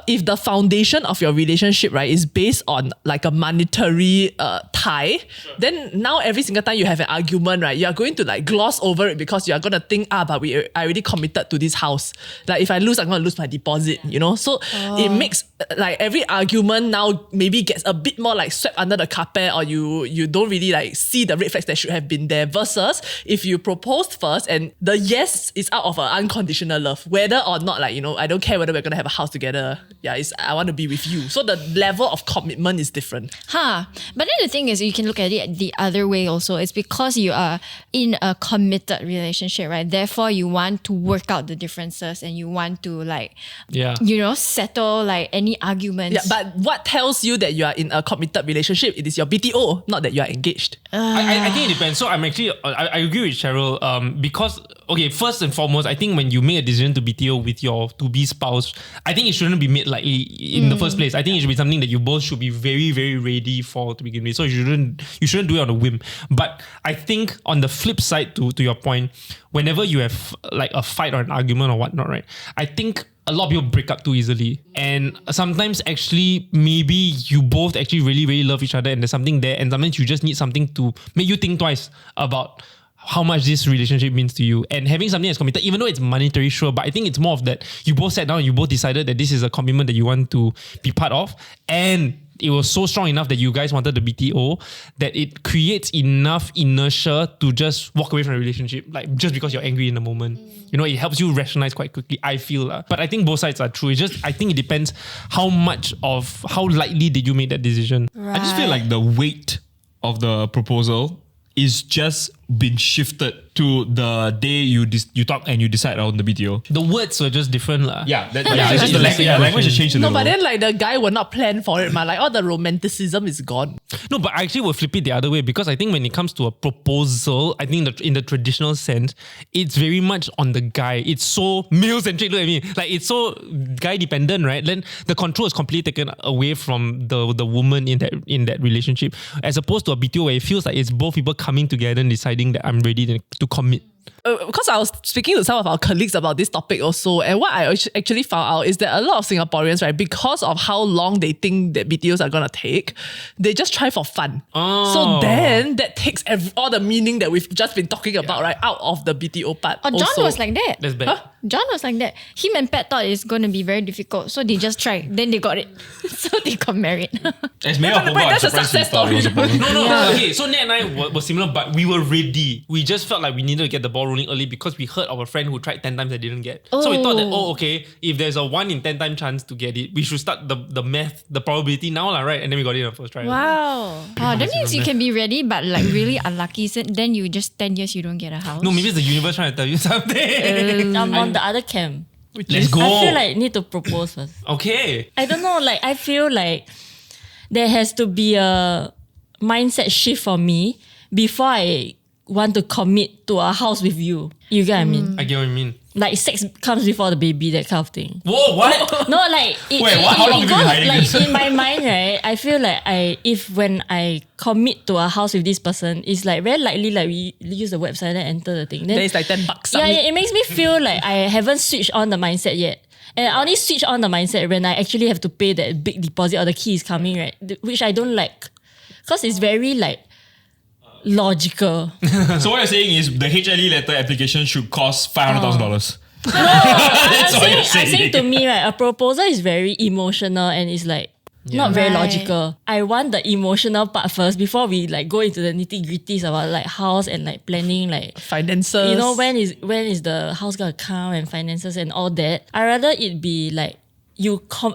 [SPEAKER 1] if the foundation of your relationship, right, is based on like a monetary tie, then now every single time you have an argument, right, you are going to like gloss over it because you are going to think, but I already committed to this house. Like if I lose, I'm going to lose my deposit, So it makes like every argument now maybe gets a bit more like swept under the carpet or you don't really like see the red flags that should have been there versus if you proposed first and the yes is out of an unconditional love, whether or not like, I don't care whether we're going to have a house together. Yeah, I want to be with you. So the level of commitment is different.
[SPEAKER 5] But then the thing is, you can look at it the other way also. It's because you are in a committed relationship, right? Therefore, you want to work out the differences and you want to like, settle like any arguments.
[SPEAKER 1] Yeah, but what tells you that you are in a committed relationship? It is your BTO, not that you are engaged.
[SPEAKER 3] I think it depends. So I'm actually, I agree with Cheryl because, okay, first and foremost, I think when you make a decision to BTO with your to-be spouse, I think it shouldn't be made lightly in the first place. I think it should be something that you both should be very, very ready for to begin with. So you shouldn't do it on a whim. But I think on the flip side to your point, whenever you have like a fight or an argument or whatnot, right? I think a lot of people break up too easily. And sometimes actually, maybe you both actually really, really love each other and there's something there. And sometimes you just need something to make you think twice about how much this relationship means to you. And having something that's committed, even though it's monetary, sure, but I think it's more of that you both sat down and you both decided that this is a commitment that you want to be part of. And it was so strong enough that you guys wanted the BTO that it creates enough inertia to just walk away from a relationship, like just because you're angry in the moment. You know, it helps you rationalize quite quickly, I feel. But I think both sides are true. It's just, I think it depends how lightly did you make that decision.
[SPEAKER 4] I just feel like the weight of the proposal is just been shifted to the day you talk and you decide on the BTO.
[SPEAKER 3] The words were just different.
[SPEAKER 4] It's just the language has changed a
[SPEAKER 1] No,
[SPEAKER 4] little.
[SPEAKER 1] but then like the guy will not plan for it, man. Like all the romanticism is gone.
[SPEAKER 3] No, but I actually will flip it the other way, because I think when it comes to a proposal, I think in the traditional sense, it's very much on the guy. It's so male-centric, look at me. Like it's so guy-dependent, right? Then the control is completely taken away from the woman in that relationship, as opposed to a BTO where it feels like it's both people coming together and deciding that I'm ready to commit.
[SPEAKER 1] Because I was speaking to some of our colleagues about this topic also, and what I actually found out is that a lot of Singaporeans, right, because of how long they think that BTOs are gonna take, they just try for fun. So then that takes all the meaning that we've just been talking about, right, out of the BTO part.
[SPEAKER 5] Oh, John
[SPEAKER 1] also.
[SPEAKER 5] was like that.
[SPEAKER 3] That's bad.
[SPEAKER 5] John was like that. Him and Pat thought it's going to be very difficult, so they just tried. Then they got it. So they got married.
[SPEAKER 4] As Mayor of Punggol, I'm
[SPEAKER 1] that's a
[SPEAKER 4] surprised you
[SPEAKER 1] success
[SPEAKER 4] thought it was a
[SPEAKER 1] story.
[SPEAKER 4] problem.
[SPEAKER 3] No. Okay, so Nat and I were similar, but we were ready. We just felt like we needed to get the ball rolling early because we heard of a friend who tried 10 times and didn't get. So we thought that, okay, if there's a 1 in 10 time chance to get it, we should start the math, the probability now, right? And then we got it on first try.
[SPEAKER 5] Wow. That means you can be ready, but like really unlucky. So then you just 10 years you don't get a house.
[SPEAKER 3] No, maybe it's the universe trying to tell you something.
[SPEAKER 2] I'm on the other camp.
[SPEAKER 3] Let's go.
[SPEAKER 2] I feel like need to propose first.
[SPEAKER 3] Okay.
[SPEAKER 2] I don't know, like I feel like there has to be a mindset shift for me before I want to commit to a house with you. You get what I mean?
[SPEAKER 3] I get what you mean.
[SPEAKER 2] Like sex comes before the baby, that kind of thing.
[SPEAKER 3] Whoa, what?
[SPEAKER 2] No, like
[SPEAKER 4] how long have you been hiding
[SPEAKER 2] like
[SPEAKER 4] this?
[SPEAKER 2] in my mind, right? I feel like when I commit to a house with this person, it's like very likely like we use the website and enter the thing.
[SPEAKER 1] Then it's like $10.
[SPEAKER 2] Yeah, it makes me feel like I haven't switched on the mindset yet. And I only switch on the mindset when I actually have to pay that big deposit or the key is coming, right? Which I don't like. Because it's very like logical.
[SPEAKER 4] So what you're saying is the HLE letter application should cost $500,000.
[SPEAKER 2] I'm saying to me, right, a proposal is very emotional and it's like not very
[SPEAKER 5] Right.
[SPEAKER 2] logical. I want the emotional part first before we like go into the nitty-gritties about like house and like planning, like
[SPEAKER 1] Finances.
[SPEAKER 2] you know, when is the house gonna come and finances and all that. I rather it be like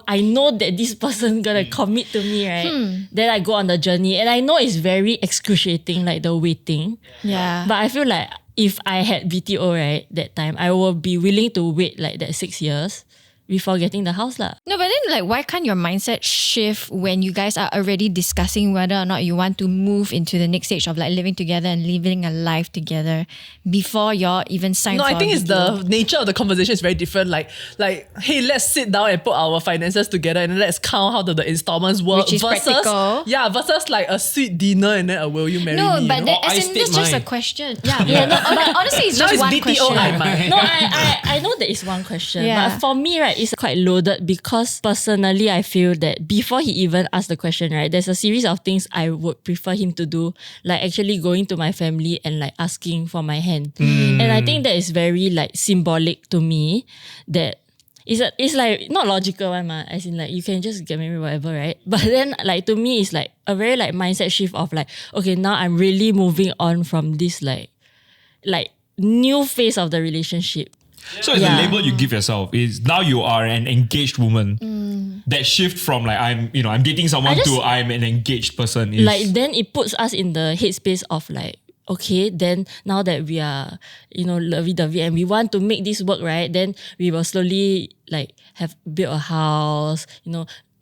[SPEAKER 2] I know that this person gonna commit to me, right? Then I go on the journey and I know it's very excruciating, like the waiting.
[SPEAKER 5] Yeah.
[SPEAKER 2] But I feel like if I had BTO, right, that time, I will be willing to wait like that 6 years before getting the house lah.
[SPEAKER 5] No, but then like why can't your mindset shift when you guys are already discussing whether or not you want to move into the next stage of like living together and living a life together before you're even signed
[SPEAKER 1] No,
[SPEAKER 5] for
[SPEAKER 1] I think
[SPEAKER 5] a
[SPEAKER 1] it's
[SPEAKER 5] BTO?
[SPEAKER 1] the nature of the conversation is very different. Like, hey, let's sit down and put our finances together and let's count how the installments work.
[SPEAKER 5] Which is practical.
[SPEAKER 1] Yeah, versus like a sweet dinner and then a will you marry
[SPEAKER 5] No,
[SPEAKER 1] me?
[SPEAKER 5] but
[SPEAKER 1] you know?
[SPEAKER 5] that,
[SPEAKER 3] I
[SPEAKER 5] as in,
[SPEAKER 3] state
[SPEAKER 5] that's just a
[SPEAKER 3] mine.
[SPEAKER 5] question. Yeah, no, but honestly, it's
[SPEAKER 1] Now
[SPEAKER 5] just
[SPEAKER 1] it's
[SPEAKER 5] one
[SPEAKER 1] BTO
[SPEAKER 5] question.
[SPEAKER 1] time.
[SPEAKER 2] No, I know that it's one question.
[SPEAKER 5] Yeah.
[SPEAKER 2] But for me, right, it's quite loaded because personally, I feel that before he even asked the question, right, there's a series of things I would prefer him to do, like actually going to my family and like asking for my hand. And I think that is very like symbolic to me that it's like not logical one, as in like you can just get married whatever, right? But then like to me, it's like a very like mindset shift of like, okay, now I'm really moving on from this like new phase of the relationship.
[SPEAKER 4] So it's the label you give yourself is now you are an engaged woman. That shift from like I'm dating someone to I'm an engaged person is
[SPEAKER 2] Like then it puts us in the headspace of like, okay, then now that we are, lovey-dovey and we want to make this work, right? Then we will slowly like have built a house,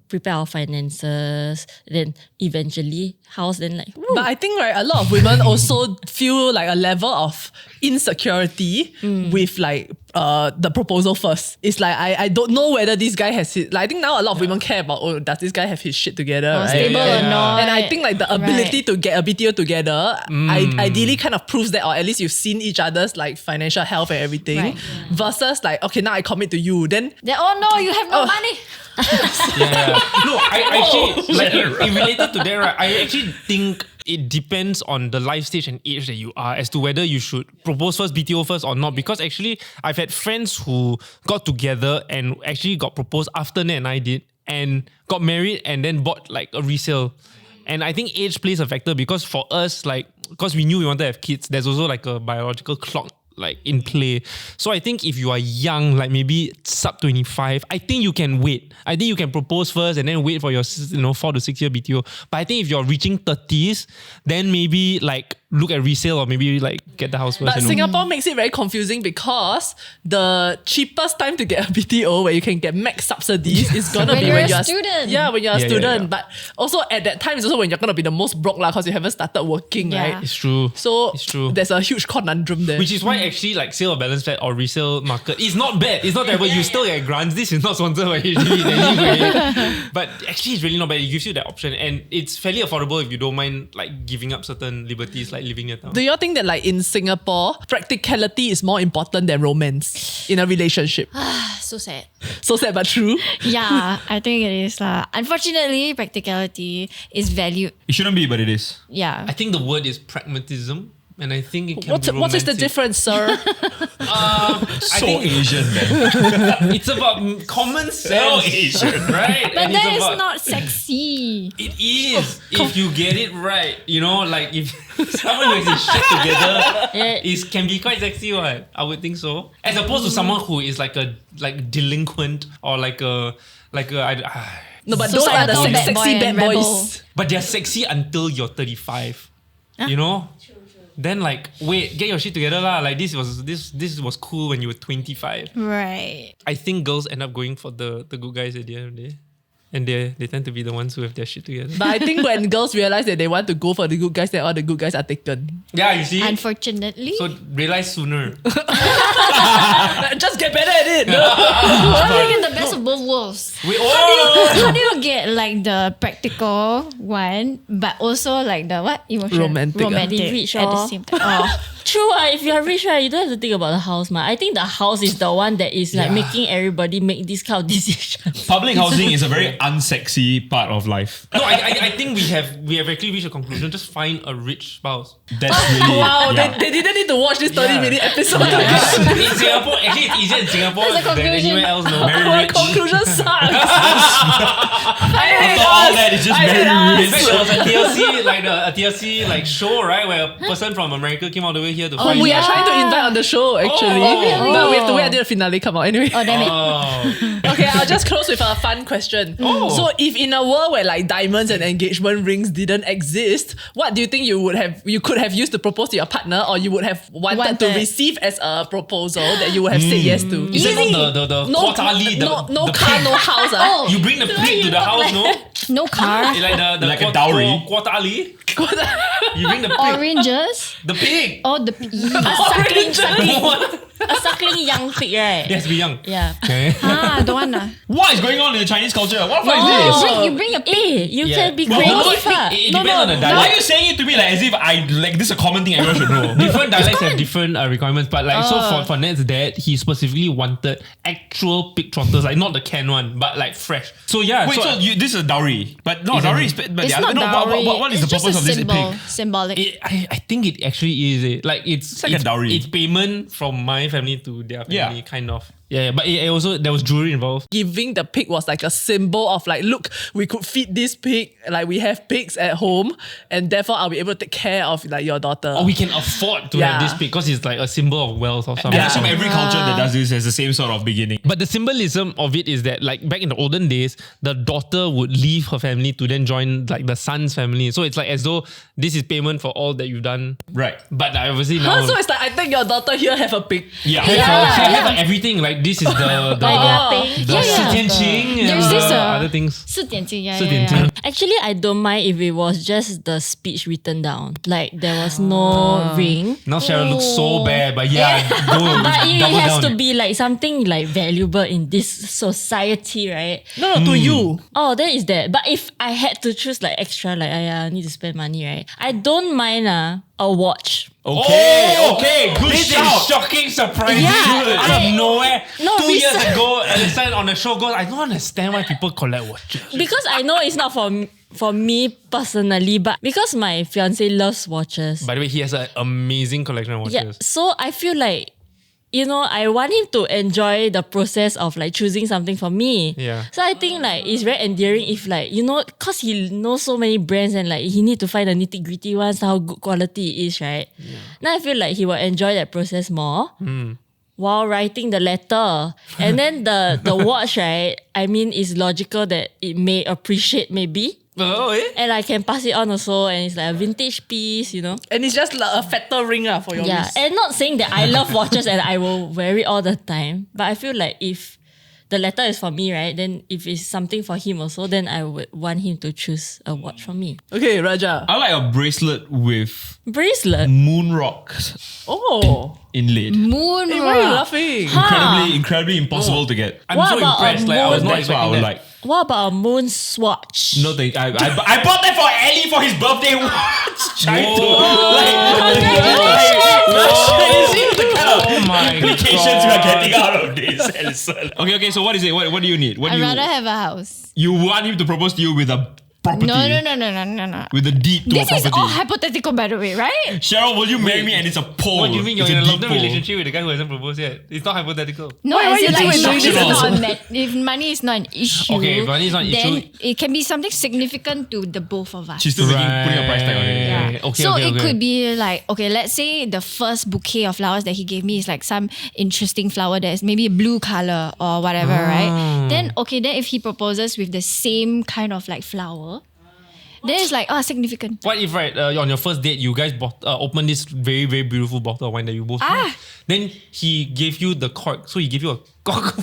[SPEAKER 2] prepare our finances, then eventually house, then like, woo.
[SPEAKER 1] But I think right, a lot of women also feel like a level of insecurity with like the proposal first. It's like I don't know whether this guy has his, like I think now a lot of women care about, does this guy have his shit together, right?
[SPEAKER 5] Stable or not.
[SPEAKER 1] And I think like the ability
[SPEAKER 5] Right.
[SPEAKER 1] to get a BTO together, ideally kind of proves that, or at least you've seen each other's like financial health and everything.
[SPEAKER 5] Right.
[SPEAKER 1] Versus like, okay, now I commit to you. Then
[SPEAKER 5] Oh no, you have no money.
[SPEAKER 3] No, I actually, like, in related to that, right, I actually think it depends on the life stage and age that you are as to whether you should propose first, BTO first or not. Because actually, I've had friends who got together and actually got proposed after Nat and I did. and got married and then bought like a resale. And I think age plays a factor because for us, like, because we knew we wanted to have kids, there's also like a biological clock like in play. So I think if you are young, like maybe sub 25, I think you can wait. I think you can propose first and then wait for your 4 to 6 year BTO. But I think if you're reaching 30s, then maybe like look at resale or maybe like get the house first.
[SPEAKER 1] But Singapore makes it very confusing because the cheapest time to get a BTO where you can get max subsidies is gonna
[SPEAKER 5] When
[SPEAKER 1] be
[SPEAKER 5] you're
[SPEAKER 1] when
[SPEAKER 5] a
[SPEAKER 1] you're
[SPEAKER 5] student.
[SPEAKER 1] Yeah, when you're a
[SPEAKER 3] Yeah,
[SPEAKER 1] student.
[SPEAKER 3] yeah.
[SPEAKER 1] But also at that time is also when you're gonna be the most broke lah because you haven't started working,
[SPEAKER 5] Yeah.
[SPEAKER 1] right?
[SPEAKER 3] It's true.
[SPEAKER 1] So
[SPEAKER 3] It's true.
[SPEAKER 1] there's a huge conundrum there.
[SPEAKER 3] Which is why actually like sale of balance flat or resale market is not bad. It's not terrible. You still get grants. This is not sponsored by HDB in any way. But actually it's really not bad. It gives you that option and it's fairly affordable if you don't mind like giving up certain liberties like living your town.
[SPEAKER 1] Do you all think that like in Singapore, practicality is more important than romance in a relationship?
[SPEAKER 5] So sad.
[SPEAKER 1] So sad but true.
[SPEAKER 5] Yeah, I think it is. Unfortunately, practicality is valued.
[SPEAKER 4] It shouldn't be, but it is.
[SPEAKER 5] Yeah.
[SPEAKER 3] I think the word is pragmatism. And I think it can
[SPEAKER 1] What is the
[SPEAKER 3] romantic.
[SPEAKER 1] difference, sir?
[SPEAKER 3] I
[SPEAKER 4] So
[SPEAKER 3] think
[SPEAKER 4] Asian, man.
[SPEAKER 3] it's about common sense,
[SPEAKER 4] Asian.
[SPEAKER 3] right?
[SPEAKER 5] But
[SPEAKER 3] And
[SPEAKER 5] that
[SPEAKER 3] it's
[SPEAKER 5] is
[SPEAKER 3] about,
[SPEAKER 5] not sexy.
[SPEAKER 3] It is if you get it right. You know, like if someone who has his shit together can be quite sexy. What I would think so, as opposed to someone who is like a delinquent or like a.
[SPEAKER 1] No, but those are the
[SPEAKER 5] Societal bad
[SPEAKER 1] sexy
[SPEAKER 5] boy
[SPEAKER 1] bad
[SPEAKER 5] and rebel.
[SPEAKER 1] boys.
[SPEAKER 3] But they're sexy until you're 35. You know? Then like, wait, get your shit together lah. Like this was cool when you were 25.
[SPEAKER 5] Right.
[SPEAKER 3] I think girls end up going for the good guys at the end of the day. And they tend to be the ones who have their shit together.
[SPEAKER 1] But I think when girls realize that they want to go for the good guys, then all the good guys are taken.
[SPEAKER 3] Yeah, you see?
[SPEAKER 5] Unfortunately.
[SPEAKER 3] So realize sooner.
[SPEAKER 1] Just get better at it.
[SPEAKER 5] How do you get the best of both worlds? How do you get like the practical one, but also like the what? Emotional?
[SPEAKER 1] Romantic.
[SPEAKER 2] Be rich
[SPEAKER 5] at the
[SPEAKER 2] or-
[SPEAKER 5] same time. Oh.
[SPEAKER 2] True, if you are rich, right, you don't have to think about the house, man. I think the house is the one that is like making everybody make this kind of decisions.
[SPEAKER 4] Public housing is a very unsexy part of life.
[SPEAKER 3] No, I think we have actually reached a conclusion. Just find a rich spouse.
[SPEAKER 4] That's really
[SPEAKER 1] Wow,
[SPEAKER 4] yeah.
[SPEAKER 1] they didn't need to watch this 30-minute episode.
[SPEAKER 3] In Singapore, actually it's easier in Singapore
[SPEAKER 5] That's the
[SPEAKER 3] than
[SPEAKER 5] conclusion.
[SPEAKER 3] anywhere else. No,
[SPEAKER 4] Very
[SPEAKER 1] Our
[SPEAKER 4] rich.
[SPEAKER 1] conclusion sucks.
[SPEAKER 4] After all that, it's just very
[SPEAKER 3] In
[SPEAKER 4] rich.
[SPEAKER 3] fact, there was a TLC like show, right, where a person from America came all the way here to find
[SPEAKER 1] We
[SPEAKER 3] you.
[SPEAKER 1] are trying to invite on the show actually.
[SPEAKER 3] Oh,
[SPEAKER 1] But we have to wait until the finale come out anyway.
[SPEAKER 5] Oh, damn it.
[SPEAKER 3] Oh.
[SPEAKER 1] Okay, I'll just close with a fun question. So if in a world where like diamonds and engagement rings didn't exist, what do you think you could have used to propose to your partner or you would have wanted to
[SPEAKER 5] Wanted.
[SPEAKER 1] receive as a proposal that you would have said yes to?
[SPEAKER 3] Is that not the
[SPEAKER 1] No,
[SPEAKER 3] quarterly,
[SPEAKER 1] no
[SPEAKER 3] the
[SPEAKER 1] car,
[SPEAKER 3] pig?
[SPEAKER 1] no house.
[SPEAKER 5] Oh.
[SPEAKER 3] You bring the pig to the house, no?
[SPEAKER 5] No car.
[SPEAKER 3] Like the
[SPEAKER 4] Like a dowry.
[SPEAKER 3] quarterly. You bring the pig.
[SPEAKER 5] Oranges.
[SPEAKER 3] The pig.
[SPEAKER 5] Oh, the
[SPEAKER 2] A suckling young pig, right?
[SPEAKER 3] It has to be young.
[SPEAKER 2] Yeah.
[SPEAKER 3] Okay.
[SPEAKER 5] don't want to.
[SPEAKER 4] What is going on in the Chinese culture? What the fuck
[SPEAKER 2] No.
[SPEAKER 4] is this?
[SPEAKER 5] You bring a pig.
[SPEAKER 2] You
[SPEAKER 3] Yeah.
[SPEAKER 2] can be
[SPEAKER 3] Well,
[SPEAKER 2] creative.
[SPEAKER 3] it
[SPEAKER 2] ah.
[SPEAKER 3] depends on the
[SPEAKER 4] Why
[SPEAKER 3] dialect.
[SPEAKER 4] are you saying it to me like as if I like this is a common thing everyone should know?
[SPEAKER 3] Different dialects have different requirements, but like so for Ned's dad, he specifically wanted actual pig trotters, like not the canned one, but like fresh. So yeah,
[SPEAKER 4] Wait, so this is a dowry, but no,
[SPEAKER 3] Isn't
[SPEAKER 4] dowry
[SPEAKER 3] it?
[SPEAKER 4] is but
[SPEAKER 5] It's
[SPEAKER 4] the
[SPEAKER 5] not
[SPEAKER 4] other, no,
[SPEAKER 5] dowry.
[SPEAKER 4] what is
[SPEAKER 5] It's
[SPEAKER 4] the
[SPEAKER 5] just
[SPEAKER 4] purpose
[SPEAKER 5] a
[SPEAKER 4] of this
[SPEAKER 5] symbol.
[SPEAKER 4] pig?
[SPEAKER 5] Symbolic.
[SPEAKER 3] I think it actually is like it's
[SPEAKER 4] like a dowry.
[SPEAKER 3] It's payment from my family to their family,
[SPEAKER 4] Yeah.
[SPEAKER 3] kind of. Yeah, but it also there was jewelry involved.
[SPEAKER 1] Giving the pig was like a symbol of like, look, we could feed this pig, like we have pigs at home, and therefore I'll be able to take care of like your daughter.
[SPEAKER 3] Or we can afford to have this pig because it's like a symbol of wealth or something.
[SPEAKER 4] And I assume every culture that does this has the same sort of beginning.
[SPEAKER 3] But the symbolism of it is that like back in the olden days, the daughter would leave her family to then join like the son's family. So it's like as though this is payment for all that you've done.
[SPEAKER 4] Right.
[SPEAKER 3] But obviously now
[SPEAKER 1] So it's like, I think your daughter here have a pig.
[SPEAKER 4] Yeah.
[SPEAKER 3] have like everything. Like this is the
[SPEAKER 2] Like
[SPEAKER 3] the
[SPEAKER 2] their pay.
[SPEAKER 3] 四天情 and
[SPEAKER 5] There's this,
[SPEAKER 3] other things.
[SPEAKER 5] 4点钟, yeah,
[SPEAKER 3] 四
[SPEAKER 5] yeah,
[SPEAKER 3] 点
[SPEAKER 5] yeah.
[SPEAKER 3] 钟
[SPEAKER 2] Actually, I don't mind if it was just the speech written down. Like there was no ring.
[SPEAKER 3] Now Cheryl looks so bad, but yeah, go
[SPEAKER 2] But it
[SPEAKER 3] double
[SPEAKER 2] has
[SPEAKER 3] down.
[SPEAKER 2] to be like something like valuable in this society, right?
[SPEAKER 1] No, to you.
[SPEAKER 2] Oh, then is that. But if I had to choose like extra, like I need to spend money, right? I don't mind a watch.
[SPEAKER 4] Okay, good
[SPEAKER 3] This
[SPEAKER 4] shout.
[SPEAKER 3] is shocking surprise.
[SPEAKER 2] Yeah,
[SPEAKER 3] Out of nowhere.
[SPEAKER 2] No,
[SPEAKER 3] 2 years
[SPEAKER 2] research-
[SPEAKER 3] ago, Alison on the show goes, I don't understand why people collect watches.
[SPEAKER 2] Because I know it's not for me personally, but because my fiance loves watches.
[SPEAKER 3] By the way, he has an amazing collection of watches.
[SPEAKER 2] Yeah, so I feel like I want him to enjoy the process of like choosing something for me.
[SPEAKER 3] Yeah.
[SPEAKER 2] So I think like it's very endearing if like, cause he knows so many brands and like he need to find the nitty gritty ones, how good quality it is, right? Yeah. Now I feel like he will enjoy that process more. While writing the letter. And then the watch, right? I mean, it's logical that it may appreciate maybe.
[SPEAKER 3] Oh, eh?
[SPEAKER 2] And I can pass it on also, and it's like a vintage piece,
[SPEAKER 1] And it's just like a fatter ring for your
[SPEAKER 2] Yeah,
[SPEAKER 1] wrist.
[SPEAKER 2] and not saying that I love watches and I will wear it all the time, but I feel like if the letter is for me, right, then if it's something for him also, then I would want him to choose a watch for me.
[SPEAKER 1] Okay, Raja.
[SPEAKER 4] I like a bracelet with
[SPEAKER 2] Bracelet?
[SPEAKER 4] moon rocks
[SPEAKER 1] Oh.
[SPEAKER 4] inlaid.
[SPEAKER 5] Moon
[SPEAKER 1] Hey, why are you
[SPEAKER 5] rock.
[SPEAKER 1] laughing?
[SPEAKER 4] Incredibly impossible to get.
[SPEAKER 3] I'm
[SPEAKER 2] What
[SPEAKER 3] so
[SPEAKER 2] about
[SPEAKER 3] impressed.
[SPEAKER 2] a
[SPEAKER 3] Like, I was
[SPEAKER 2] moon?
[SPEAKER 3] not
[SPEAKER 4] That's what I
[SPEAKER 3] expecting
[SPEAKER 4] would
[SPEAKER 3] that.
[SPEAKER 4] like.
[SPEAKER 2] What about a moon swatch?
[SPEAKER 4] No, I bought that for Ellie for his birthday watch. Trying to
[SPEAKER 3] Oh my
[SPEAKER 4] implications we are
[SPEAKER 3] God.
[SPEAKER 4] getting out of this. Elson. Okay. So what is it? What do you need? What do
[SPEAKER 5] I'd
[SPEAKER 4] you?
[SPEAKER 5] rather have a house.
[SPEAKER 4] You want him to propose to you with a property?
[SPEAKER 5] No.
[SPEAKER 4] With a deed to
[SPEAKER 5] This
[SPEAKER 4] a
[SPEAKER 5] is
[SPEAKER 4] property.
[SPEAKER 5] all hypothetical, by the way, right?
[SPEAKER 4] Cheryl, will you marry me? And it's a pole.
[SPEAKER 3] What do you mean you're
[SPEAKER 4] It's
[SPEAKER 3] in a
[SPEAKER 4] deed
[SPEAKER 3] long-term
[SPEAKER 4] pole.
[SPEAKER 3] relationship with the guy who hasn't proposed yet? It's not hypothetical.
[SPEAKER 5] No,
[SPEAKER 1] Why
[SPEAKER 5] as
[SPEAKER 1] you
[SPEAKER 5] in like
[SPEAKER 1] doing
[SPEAKER 5] money is
[SPEAKER 1] this?
[SPEAKER 5] not if money is not an issue.
[SPEAKER 3] Okay, if money is not an
[SPEAKER 5] then
[SPEAKER 3] issue-
[SPEAKER 5] it can be something significant to the both of us.
[SPEAKER 4] She's still putting a price tag on it.
[SPEAKER 5] Yeah.
[SPEAKER 3] Okay,
[SPEAKER 5] so
[SPEAKER 3] okay,
[SPEAKER 5] it
[SPEAKER 3] okay.
[SPEAKER 5] could be like, okay, let's say the first bouquet of flowers that he gave me is like some interesting flower that is maybe a blue color or whatever, right? Then if he proposes with the same kind of like flower, then it's like, significant.
[SPEAKER 3] What if on your first date you guys opened this very, very beautiful bottle of wine that you both had? Then he gave you the cork, so he gave you a cork.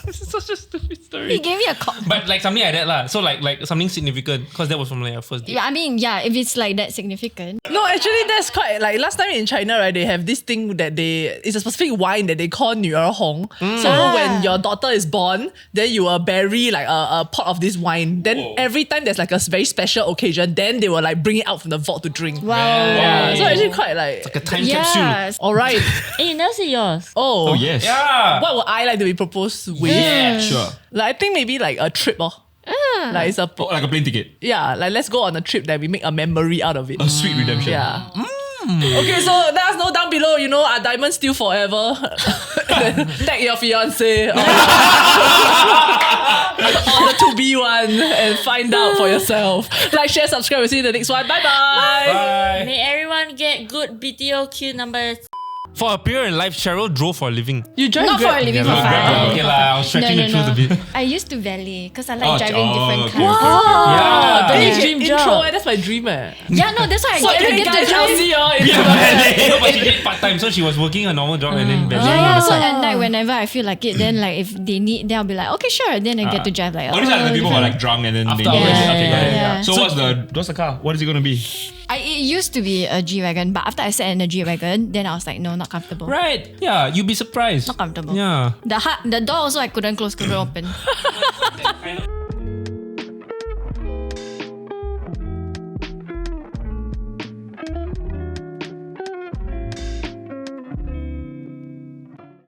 [SPEAKER 3] This is such a stupid story.
[SPEAKER 5] He gave me a cup.
[SPEAKER 3] But like something like that lah. So like something significant because that was from like your first date.
[SPEAKER 5] Yeah, I mean, if it's like that significant.
[SPEAKER 1] No, actually, that's quite like last time in China, right? They have this thing that it's a specific wine that they call 女儿红. So when your daughter is born, then you will bury like a pot of this wine. Then every time there's like a very special occasion, then they will like bring it out from the vault to drink.
[SPEAKER 5] Wow.
[SPEAKER 1] Yeah, so actually quite like.
[SPEAKER 3] Like a time capsule.
[SPEAKER 5] Yes.
[SPEAKER 1] All right.
[SPEAKER 2] Hey, you never say yours.
[SPEAKER 4] Oh, yes.
[SPEAKER 3] Yeah.
[SPEAKER 1] What would I like to be proposed with?
[SPEAKER 3] Yeah.
[SPEAKER 4] Sure.
[SPEAKER 1] Like I think maybe like a trip. Like it's
[SPEAKER 4] Oh, like a plane ticket.
[SPEAKER 1] like let's go on a trip that we make a memory out of it.
[SPEAKER 4] A sweet redemption.
[SPEAKER 1] Yeah. Okay, so let us know down below, are diamonds still forever? Tag your fiance or the to-be one and find out for yourself. Like, share, subscribe. We'll see you in the next one. Bye-bye.
[SPEAKER 3] Bye.
[SPEAKER 2] May everyone get good BTO queue numbers.
[SPEAKER 3] For a period in life, Cheryl drove for a living.
[SPEAKER 1] You drive
[SPEAKER 5] Not for
[SPEAKER 1] Grab.
[SPEAKER 5] a living,
[SPEAKER 3] Yeah,
[SPEAKER 5] for
[SPEAKER 3] Grab,
[SPEAKER 5] fun.
[SPEAKER 3] okay lah, I was stretching the truth a bit.
[SPEAKER 5] I used to valet because I like
[SPEAKER 4] Oh,
[SPEAKER 5] driving different
[SPEAKER 4] okay,
[SPEAKER 5] cars.
[SPEAKER 3] Yeah.
[SPEAKER 1] That
[SPEAKER 2] Dream
[SPEAKER 1] is your
[SPEAKER 2] job.
[SPEAKER 1] intro, that's my dream.
[SPEAKER 5] Yeah, no, that's why
[SPEAKER 1] So
[SPEAKER 5] I get
[SPEAKER 1] hey
[SPEAKER 5] to
[SPEAKER 1] guys, I'll
[SPEAKER 5] drive.
[SPEAKER 1] see you all in
[SPEAKER 3] No, but she did part-time, so she was working a normal job and then
[SPEAKER 5] Yeah, so at night whenever I feel like it, then like if they need, then I'll be like, okay, sure. Then I get to drive like.
[SPEAKER 4] Oh, these are the people who are like drunk and then
[SPEAKER 3] After
[SPEAKER 4] they
[SPEAKER 3] hours.
[SPEAKER 4] Okay, got it.
[SPEAKER 5] Yeah.
[SPEAKER 4] So what's the car? What is it going to be?
[SPEAKER 5] It used to be a G-Wagon, but after I sat in a G-Wagon, then I was like, no, not comfortable.
[SPEAKER 3] Right. Yeah, you'd be surprised.
[SPEAKER 5] Not comfortable.
[SPEAKER 3] Yeah.
[SPEAKER 5] The door also I couldn't close, couldn't open.